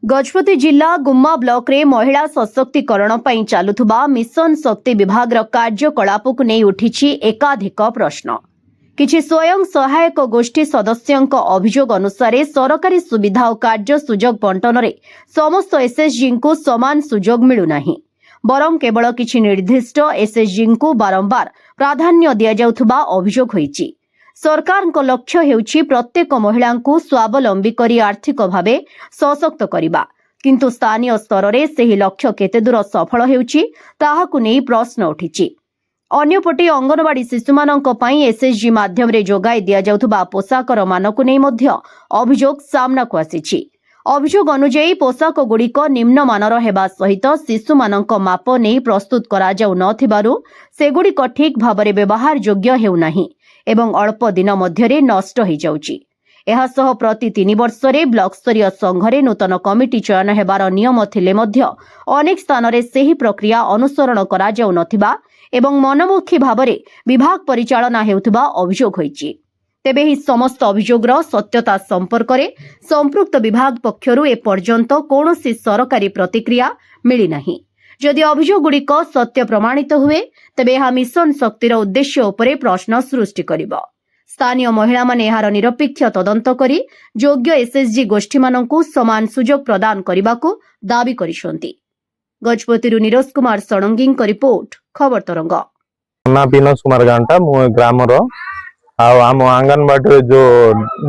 गजपति जिला गुम्मा ब्लॉक रे महिला सशक्तिकरण पई चालुथुबा मिशन शक्ति विभाग कार्यकलाप को नहीं उठी एकाधिक प्रश्न। किछि स्वयं सहायक गोष्ठी सदस्यों अभियोग अनुसार सरकारी सुविधा और कार्य सुजोग बंटन रे समस्त एसएचजी को समान सुजोग मिलुना बरं केवल किछि निर्दिष्ट एसएचजी को बारंबार प्राधान्य दिया जाउथुबा अभियोग होईछि। सरकार लक्ष्य हेउछि प्रत्येक महिला को स्वावलंबी करी आर्थिक भावे सशक्त करिबा, किंतु स्थानीय स्तर रे सेही लक्ष्य केते दूर सफल हेउछि ताहाकु नै प्रश्न उठिछि। अन्यपटे अंगनवाड़ी शिशुमानंक पई एसएचजी माध्यम रे जोगाई दिया जाउथुबा पोशाकर मानकु नै मध्य अभियोग सामना को आसीछि। अभियोग अनुसार पोशाक गुड़िक निम्न मानर हेबा सहित शिशुमानंक माप नै प्रस्तुत करा जाउ नथिबारु सेगुड़िक ठीक भाबरे व्यवहार योग्य हेउ नाही एवं अल्प दिन मध्यरे नष्ट हो जाउछि। एहा सह प्रति 3 वर्ष रे ब्लॉक स्तरीय संघरे नूतन कमिटी चयन हेबार नियम थिले मध्य अनेक स्थान रे सेही प्रक्रिया अनुसरण करा जाउ नथिबा एवं मनमुखी भाबरे विभाग परिचालना हेउथबा अभियोग होईछि। तेबे ही समस्त अभियोगर सत्यता संपर्क में संपृक्त विभाग पक्षरु ए पर्यंत कौनसी सरकारी प्रतिक्रिया मिली नाही। जदि अभियोग गुड़िक सत्य प्रमाणित हुए तेबे यह मिशन शक्तिर उद्देश्य उपरे प्रश्न सृष्टि करिबो। स्थानीय महिला माने एहार निरपेक्ष तदंत करी योग्य एसएचजी गोष्ठी मानकु समान सुजोग प्रदान करिबाकु दाबी करिसंती। गजपतिरु नीरज कुमार सणंगी रिपोर्ट खबर तरंग। ना विनोद कुमार गांटा मु ग्रामर आम आंगनवाड़ी जो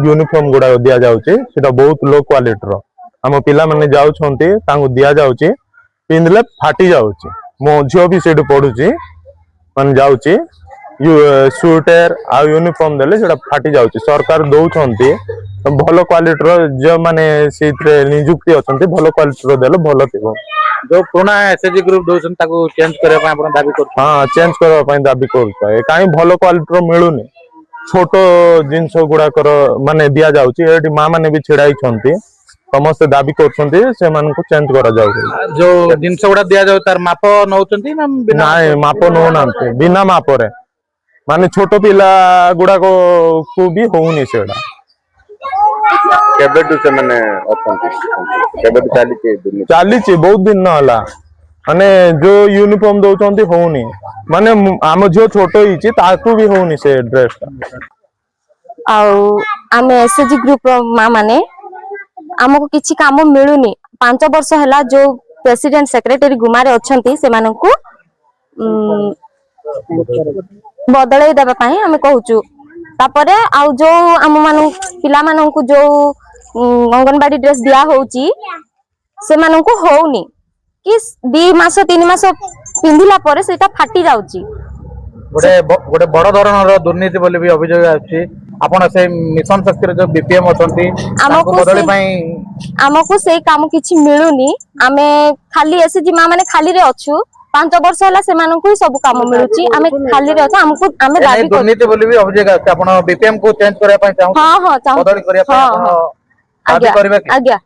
यूनिफॉर्म गुड़ा दि जाउची सेटा बहुत लो क्वालिटी रो आम पिला माने जाउछंती तांगु दिया जाउची पिंदले फाटी जाउची। मो झियो भी सेठी पढुची मन जाउची स्वेटर आ यूनिफॉर्म देले सेटा फाटी जाउची। सरकार दउछंती भलो क्वालिटी रो जो माने सेथरे नियुक्ति अछंती भलो क्वालिटी रो देले भलो थिबो। जो पुराना एसएचजी ग्रुप दउछन ताको चेंज करे पय आपण दाबी कर। हां चेंज करबा पय दाबी करछ। ए काई भलो क्वालिटी रो मिलुनी छोट जिनस गुड़ा माने दिया जाउची। एठी मां माने भी छिड़ाई छंती समस्त दाबी करछंती से मान को चेंज करा जाउ। जो जिनस गुड़ा दिया जाउ तार माप नउछंती ना बिना नाय माप नो नांते बिना माप रे माने छोट पिला गुड़ा को भी होउनी सेडा। केबेटु से माने अछंती केबेटु चालीची बहुत दिन न हला माने जो यूनिफॉर्म दउछंती होउनी माने आम जो छोट हिची ताकू भी होउनी से ड्रेस आम एसएचजी ग्रुप माँ माने आमको किछि काम मिलुनी 5 वर्ष हला जो प्रेसिडेंट सेक्रेटरी गुमारे अछंती से मानकु बदलाई देबा पई हमें कहूचु। तापरे आउ जो आम मान पिला मानकु जो अंगनवाड़ी ड्रेस दिया होउची से मानकु होउनी कि 2 मास 3 मास पिंधिला परे सेटा फाटी जाउची। गोटे बड़ धरणर दुर्नीति बोली भी अभियोग आछि। आपण से मिशन शक्ति रे जो बीपीएम अछंती ताको बदले पई हमको से काम किछि मिलुनी। आमे खाली एसएचजी मां माने खाली रे अछु 5 वर्ष हला से मानकु ही सब काम मिलुची। आमे खाली रे अछु हमको आमे दाबी कर दुर्नीति बोली भी अभियोग आछि। आपण बीपीएम को चेंज करे पई चाहू। हां हां चाहू बदली करिया पई दाबी करबे कि आज्ञा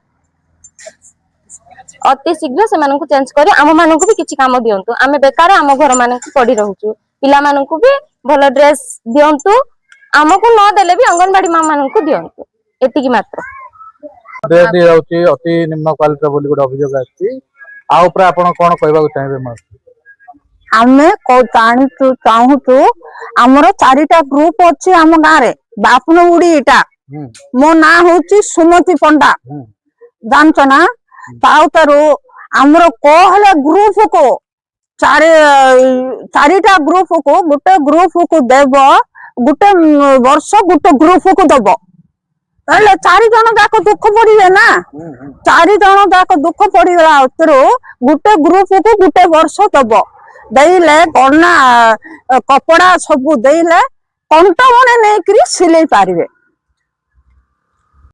अति शीघ्र से मानकु चेंज करे आम मानकु भी किछि काम दियंतु। आमे बेकार आम घर मानकु पड़ी रहउछु पिला मानकु भी भलो ड्रेस दियंतु आमको न देले भी अंगनवाड़ी मां मानकु दियंतु एतिकी मात्र दे दि रहउची अति निम्न क्वालिटी बोली गोटे अभियोग आछि। आ ऊपर आपण कोन कहबा चाहबे म आमे को चाहू तू हमर 4टा ग्रुप अछि हम गां रे बापन उडी एटा मो ना होची सुमति पंडा जानछ ना ताउतरो हमर कोहले ग्रुप को 4टा ग्रुप को गुटे ग्रुप को देव गुटे वर्ष गुटे ग्रुप को दब ताले 4 जन जाक दुख पड़िए ना 4 जन जाक दुख पड़ीगला उतरो गुटे ग्रुप को गुटे वर्ष दब देले गणना कपड़ा सब देले कंटा मने नै करी सिलाई पारिबे